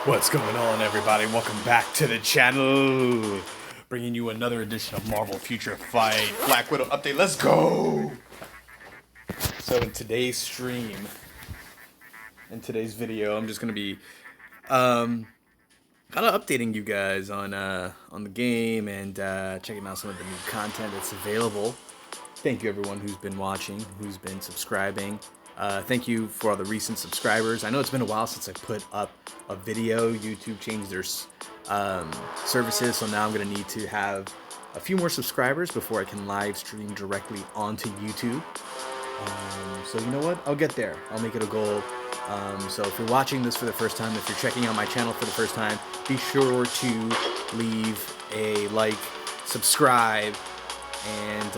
What's going on, everybody? Welcome back to the channel. Bringing you another edition of Marvel Future Fight Black Widow update. Let's go! So in today's stream, in today's video, I'm just gonna be kind of updating you guys on the game and checking out some of the new content that's available. Thank you everyone who's been watching, who's been subscribing. Thank you for all the recent subscribers. I know it's been a while since I put up a video. YouTube changed their services, so now I'm going to need to have a few more subscribers before I can live stream directly onto YouTube. So you know what? I'll get there. I'll make it a goal. So if you're watching this for the first time, if you're checking out my channel for the first time, be sure to leave a like, subscribe, and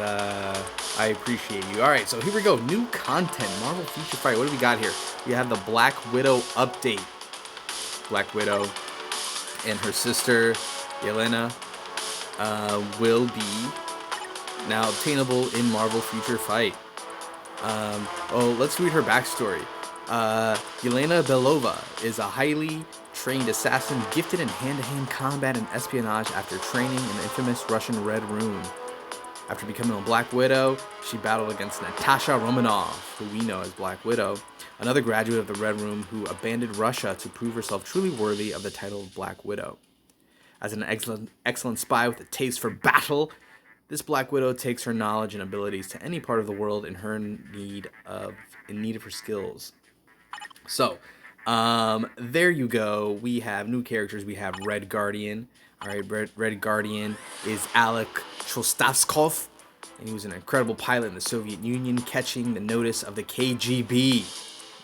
I appreciate you. Alright, so here we go. New content. Marvel Future Fight. What do we got here? We have the Black Widow update. Black Widow and her sister, Yelena, will be now obtainable in Marvel Future Fight. Let's read her backstory. Yelena Belova is a highly trained assassin gifted in hand-to-hand combat and espionage after training in the infamous Russian Red Room. After becoming a Black Widow, she battled against Natasha Romanoff, who we know as Black Widow, another graduate of the Red Room who abandoned Russia to prove herself truly worthy of the title of Black Widow. As an excellent spy with a taste for battle, this Black Widow takes her knowledge and abilities to any part of the world in need of her skills. So, there you go. We have new characters. We have Red Guardian. All right, Red Guardian is Alek Chostavskov, and he was an incredible pilot in the Soviet Union, catching the notice of the KGB.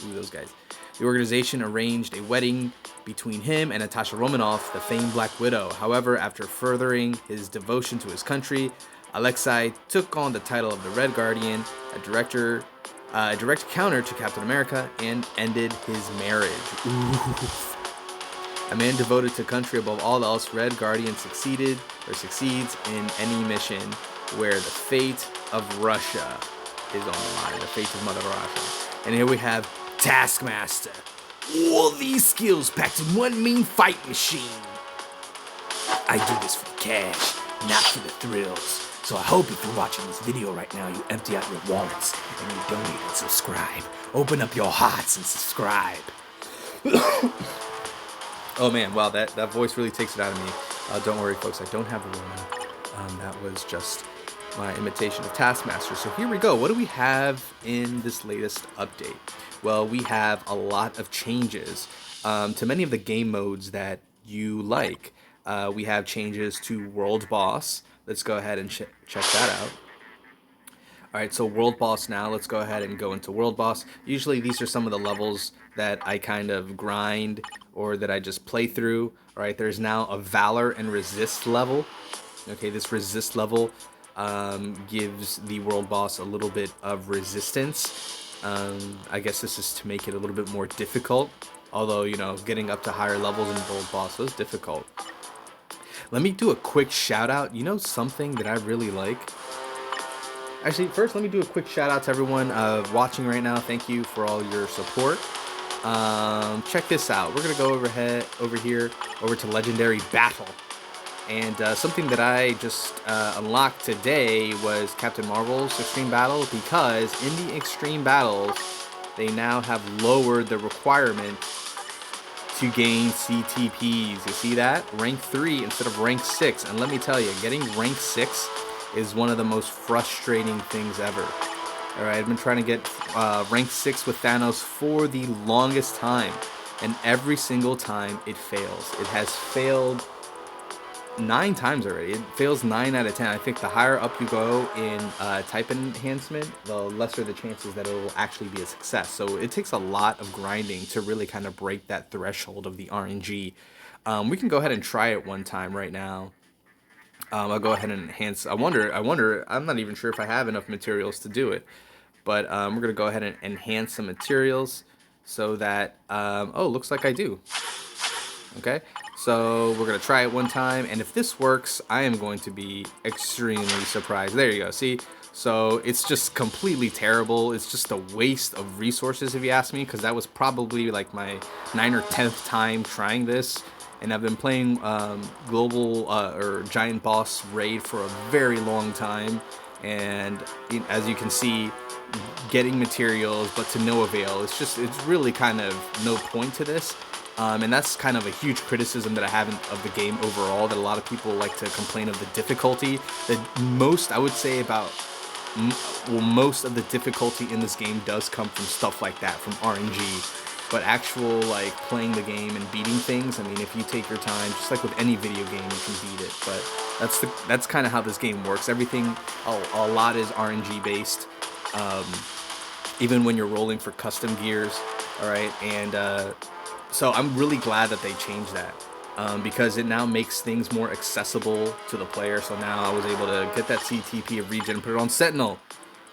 Ooh, those guys. The organization arranged a wedding between him and Natasha Romanoff, the famed Black Widow. However, after furthering his devotion to his country, Alexei took on the title of the Red Guardian, a direct counter to Captain America, and ended his marriage. Ooh. A man devoted to country above all else, Red Guardian succeeds in any mission where the fate of Russia is on the line, the fate of Mother Russia. And here we have Taskmaster. All these skills packed in one mean fight machine. I do this for the cash, not for the thrills. So I hope if you're watching this video right now, you empty out your wallets and you donate and subscribe. Open up your hearts and subscribe. Oh man, wow, that voice really takes it out of me. Don't worry, folks, I don't have the Rona. That was just my imitation of Taskmaster. So here we go. What do we have in this latest update? Well, we have a lot of changes to many of the game modes that you like. We have changes to World Boss. Let's go ahead and check that out. Alright, so World Boss now. Let's go ahead and go into World Boss. Usually these are some of the levels that I kind of grind or that I just play through. Alright, there's now a Valor and Resist level. Okay, this Resist level gives the World Boss a little bit of resistance. I guess this is to make it a little bit more difficult. Although, you know, getting up to higher levels in World Boss was difficult. Let me do a quick shout out. You know something that I really like? Actually, first, let me do a quick shout out to everyone watching right now. Thank you for all your support. Check this out. We're going to go over to Legendary Battle. And something that I just unlocked today was Captain Marvel's Extreme Battle, because in the Extreme Battles, they now have lowered the requirement to gain CTPs. You see that? Rank 3 instead of rank 6. And let me tell you, getting rank 6 is one of the most frustrating things ever. Alright, I've been trying to get rank 6 with Thanos for the longest time, and every single time it fails. It has failed 9 times already. It fails 9 out of 10. I think the higher up you go in type enhancement, the lesser the chances that it will actually be a success. So it takes a lot of grinding to really kind of break that threshold of the RNG. We can go ahead and try it one time right now. I'll go ahead and enhance. I wonder, I'm not even sure if I have enough materials to do it. But we're going to go ahead and enhance some materials so that, oh, looks like I do. Okay, so we're going to try it one time. And if this works, I am going to be extremely surprised. There you go. See, So it's just completely terrible. It's just a waste of resources, if you ask me, because that was probably like my 9th or 10th time trying this. And I've been playing global or giant boss raid for a very long time. And as you can see, getting materials, but to no avail. It's really kind of no point to this. And that's kind of a huge criticism that I have of the game overall, that a lot of people like to complain of the difficulty. I would say about most of the difficulty in this game does come from stuff like that, from RNG. But actual like playing the game and beating things, I mean, if you take your time, just like with any video game, you can beat it. But that's kind of how this game works. Everything, a lot is RNG based. Um, Even when you're rolling for custom gears, all right, and so I'm really glad that they changed that. Because it now makes things more accessible to the player. So now I was able to get that CTP of regen and put it on Sentinel.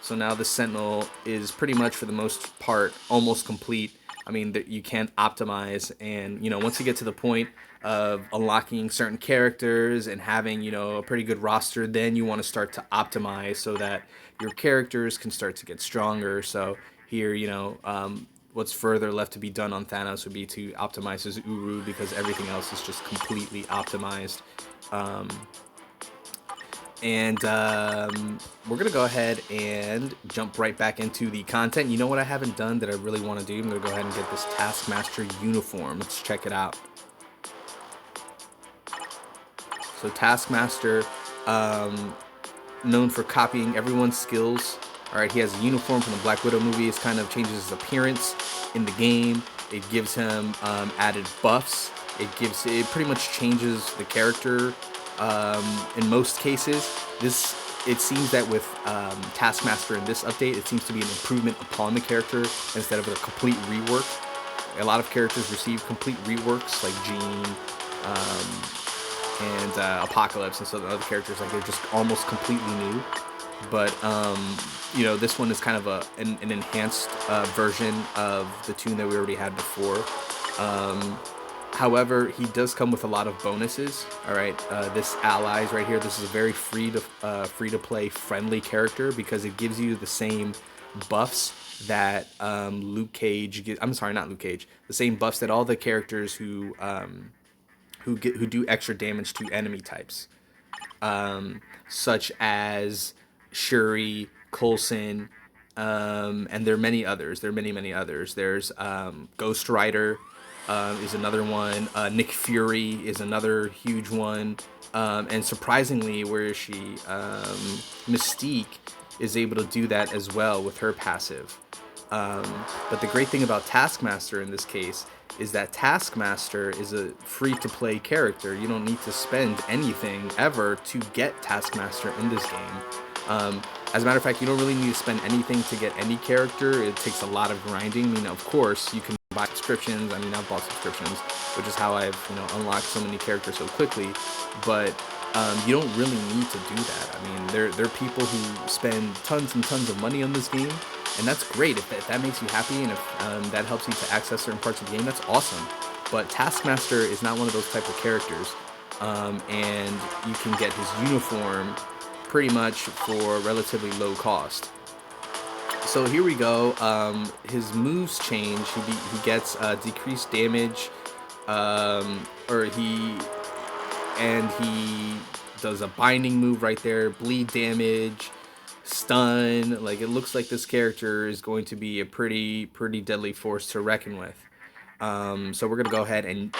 So now the Sentinel is pretty much, for the most part, almost complete. I mean, that you can optimize, and once you get to the point of unlocking certain characters and having a pretty good roster, then you want to start to optimize so that your characters can start to get stronger. So here, what's further left to be done on Thanos would be to optimize his Uru, because everything else is just completely optimized. And we're going to go ahead and jump right back into the content. You know what I haven't done that I really want to do? I'm going to go ahead and get this Taskmaster uniform. Let's check it out. So Taskmaster, known for copying everyone's skills. All right, he has a uniform from the Black Widow movie. It kind of changes his appearance in the game. It gives him added buffs. It pretty much changes the character. In most cases, it seems that with Taskmaster in this update, it seems to be an improvement upon the character instead of a complete rework. A lot of characters receive complete reworks, like Jean and Apocalypse and some other characters, like they're just almost completely new. But this one is kind of an enhanced version of the tune that we already had before. However, he does come with a lot of bonuses. All right, this Allies right here. This is a very free to play friendly character, because it gives you the same buffs that Luke Cage. I'm sorry, not Luke Cage. The same buffs that all the characters who do extra damage to enemy types, such as Shuri, Coulson, and there are many others. There are many others. There's Ghost Rider. Is another one. Nick Fury is another huge one. And surprisingly, where is she? Mystique is able to do that as well with her passive. But the great thing about Taskmaster in this case is that Taskmaster is a free-to-play character. You don't need to spend anything ever to get Taskmaster in this game. As a matter of fact, you don't really need to spend anything to get any character. It takes a lot of grinding. I mean, of course, you can buy subscriptions. I mean, I've bought subscriptions, which is how I've unlocked so many characters so quickly. But you don't really need to do that. I mean, there are people who spend tons and tons of money on this game, and that's great. If that makes you happy, and if that helps you to access certain parts of the game, that's awesome. But Taskmaster is not one of those type of characters, and you can get his uniform pretty much for relatively low cost. So here we go. His moves change. He gets decreased damage, or he does a binding move right there, bleed damage, stun. Like, it looks like this character is going to be a pretty deadly force to reckon with. So we're gonna go ahead and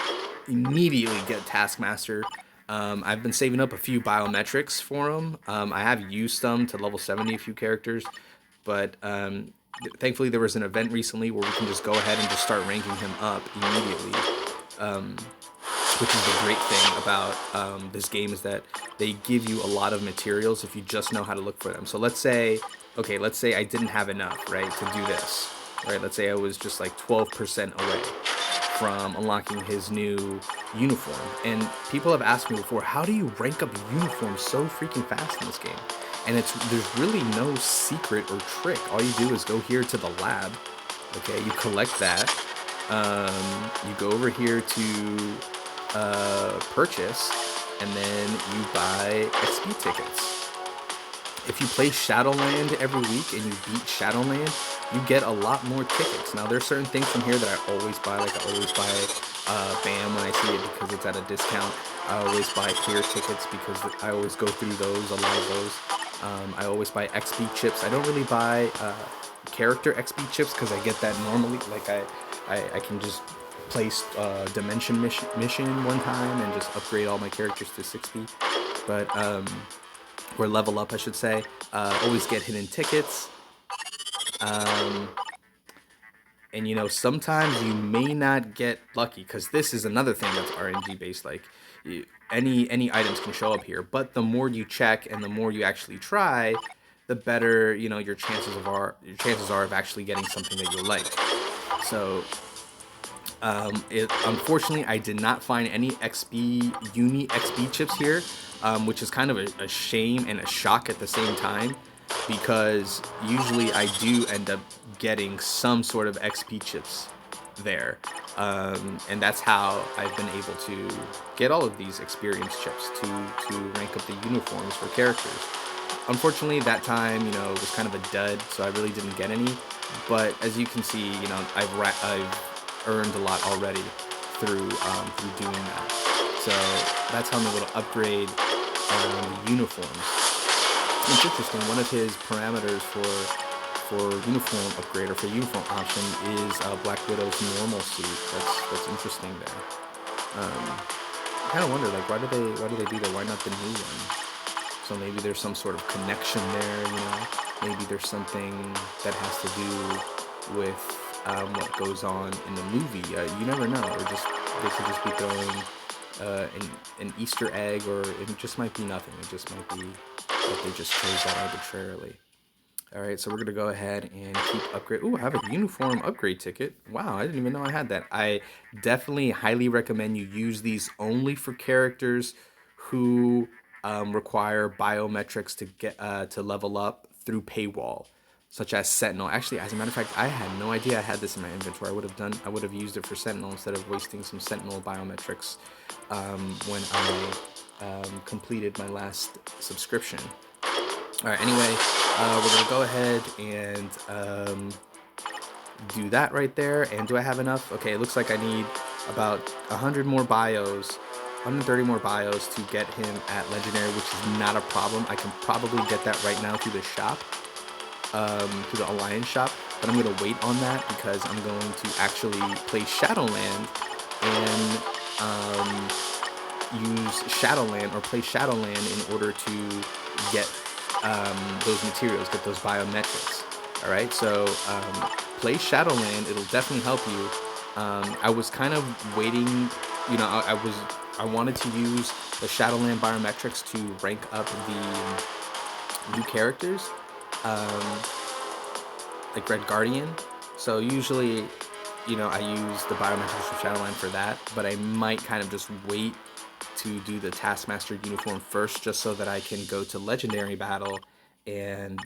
immediately get Taskmaster. I've been saving up a few biometrics for him. I have used them to level 70 a few characters, but thankfully there was an event recently where we can just go ahead and just start ranking him up immediately. Which is the great thing about this game, is that they give you a lot of materials if you just know how to look for them. So let's say I didn't have enough, right, to do this, right? Let's say I was just like 12% away from unlocking his new uniform. And people have asked me before, how do you rank up uniforms so freaking fast in this game? And there's really no secret or trick. All you do is go here to the lab, okay, you collect that, you go over here to purchase, and then you buy XP tickets. if you play Shadowland every week and you beat Shadowland, you get a lot more tickets. Now, there's certain things from here that I always buy. Like, I always buy BAM when I see it because it's at a discount. I always buy clear tickets because I always go through those, a lot of those. I always buy XP chips. I don't really buy character XP chips because I get that normally. Like, I can just place Dimension mission one time and just upgrade all my characters to 60. But, or level up, I should say. Always get hidden tickets. And you know, sometimes you may not get lucky because this is another thing that's RNG based. Like, any items can show up here, but the more you check and the more you actually try, the better, you know, your chances are of actually getting something that you like. So, unfortunately, I did not find any uni XP chips here, which is kind of a shame and a shock at the same time, because usually I do end up getting some sort of XP chips there, and that's how I've been able to get all of these experience chips to rank up the uniforms for characters. Unfortunately, that time, you know, it was kind of a dud, so I really didn't get any. But as you can see, you know, I've earned a lot already through doing that. So that's how I'm able to upgrade uniforms. It's interesting. One of his parameters for uniform upgrade or for uniform option is Black Widow's normal suit. That's interesting there. I kind of wonder, like, why do they do that? Why not the new one? So maybe there's some sort of connection there, you know. Maybe there's something that has to do with what goes on in the movie. You never know. Or they could just be throwing an Easter egg, or it just might be nothing. It just might be that they just chose that arbitrarily. All right, so we're gonna go ahead and keep upgrade. Ooh, I have a uniform upgrade ticket. Wow, I didn't even know I had that. I definitely highly recommend you use these only for characters who require biometrics to get to level up through paywall, such as Sentinel. Actually, as a matter of fact, I had no idea I had this in my inventory. I would have used it for Sentinel instead of wasting some Sentinel biometrics when I completed my last subscription. All right, anyway, we're going to go ahead and do that right there. And do I have enough? Okay, it looks like I need about 100 more bios, 130 more bios to get him at Legendary, which is not a problem. I can probably get that right now through the shop, through the Alliance shop. But I'm going to wait on that because I'm going to actually play Shadowland and use Shadowland or play Shadowland in order to get those materials, get those biometrics. All right, so play Shadowland. It'll definitely help you. I was kind of waiting, you know, I wanted to use the Shadowland biometrics to rank up the new characters, like Red Guardian. So usually, you know, I use the biometrics from Shadowland for that, but I might kind of just wait to do the Taskmaster uniform first, just so that I can go to Legendary Battle and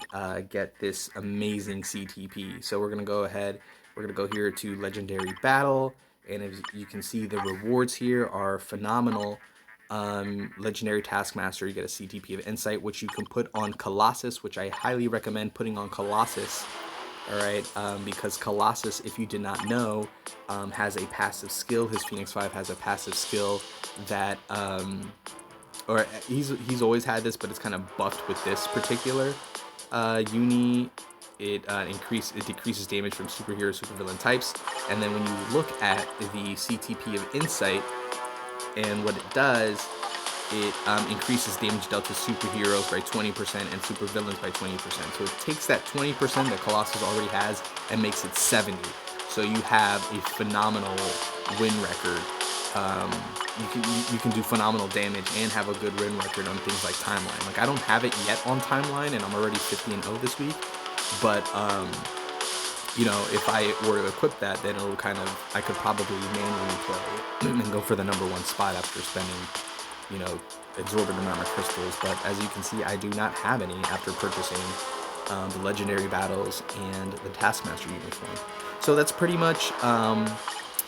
get this amazing CTP. So we're gonna go ahead, we're gonna go here to Legendary Battle, and as you can see, the rewards here are phenomenal. Legendary Taskmaster, you get a CTP of Insight, which you can put on Colossus, which I highly recommend putting on Colossus. All right, because Colossus, if you did not know, has a passive skill. His Phoenix 5 has a passive skill that, or he's always had this, but it's kind of buffed with this particular uni. It decreases damage from superhero, supervillain types, and then when you look at the CTP of Insight and what it does, it increases damage dealt to superheroes by 20% and supervillains by 20%. So it takes that 20% that Colossus already has and makes it 70. So you have a phenomenal win record. You can do phenomenal damage and have a good win record on things like Timeline. Like, I don't have it yet on Timeline, and I'm already 50-0 this week. But you know, if I were to equip that, then it'll I could probably manually play and go for the #1 spot after spending, you know, exorbitant amount of crystals. But as you can see, I do not have any after purchasing the Legendary Battles and the Taskmaster uniform. So that's pretty much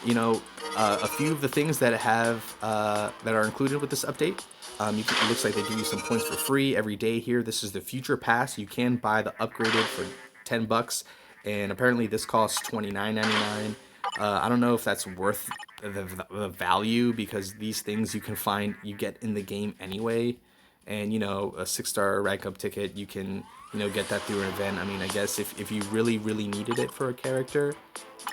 a few of the things that that are included with this update. It looks like they give you some points for free every day here. This is the Future Pass. You can buy the upgraded for $10, and apparently this costs $29.99. I don't know if that's worth the value, because these things you get in the game anyway, and a 6-star rank up ticket, you can get that through an event. I mean, I guess if you really needed it for a character,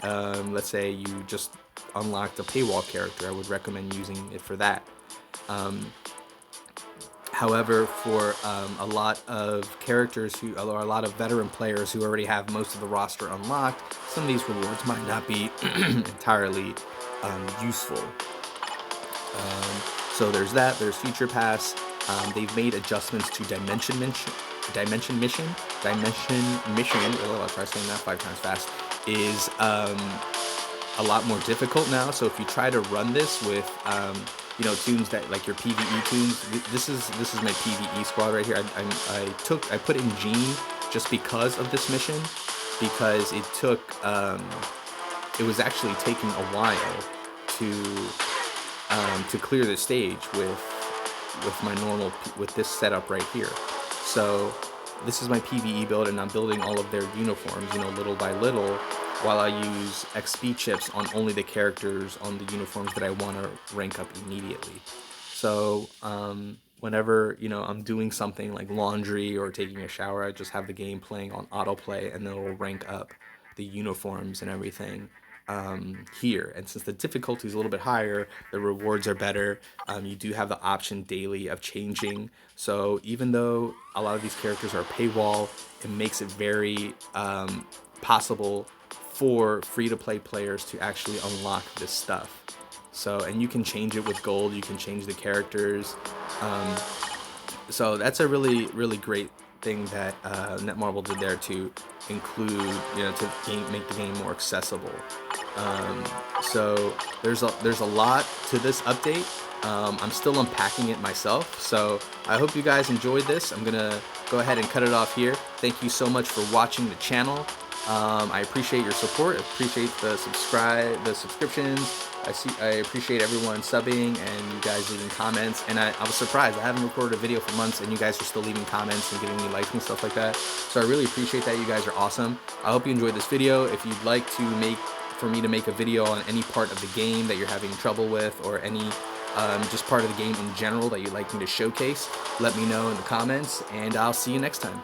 let's say you just unlocked a paywall character, I would recommend using it for that. However, for a lot of characters or a lot of veteran players who already have most of the roster unlocked, some of these rewards might not be entirely useful. So there's that. There's Future Pass. They've made adjustments to Dimension Mission. Oh, I'll try saying that 5 times fast. Is a lot more difficult now. So if you try to run this with tunes that like your PvE tunes, this is my PvE squad right here. I put in Gene just because of this mission, because it was actually taking a while to clear the stage with this setup right here. So this is my PvE build, and I'm building all of their uniforms, little by little, while I use XP chips on only the characters on the uniforms that I want to rank up immediately. So whenever I'm doing something like laundry or taking a shower, I just have the game playing on autoplay, and then it'll rank up the uniforms and everything here. And since the difficulty is a little bit higher, the rewards are better. You do have the option daily of changing. So even though a lot of these characters are paywall, it makes it very possible for free-to-play players to actually unlock this stuff. So, and you can change it with gold. You can change the characters. So that's a really great thing that Netmarble did there to include, make the game more accessible. So there's a lot to this update. I'm still unpacking it myself, so I hope you guys enjoyed this. I'm gonna go ahead and cut it off here. Thank you so much for watching the channel. I appreciate your support. I appreciate the subscriptions. I appreciate everyone subbing and you guys leaving comments. And I was surprised. I haven't recorded a video for months, and you guys are still leaving comments and giving me likes and stuff like that. So I really appreciate that. You guys are awesome. I hope you enjoyed this video. If you'd like for me to make a video on any part of the game that you're having trouble with, or any just part of the game in general that you'd like me to showcase, let me know in the comments, and I'll see you next time.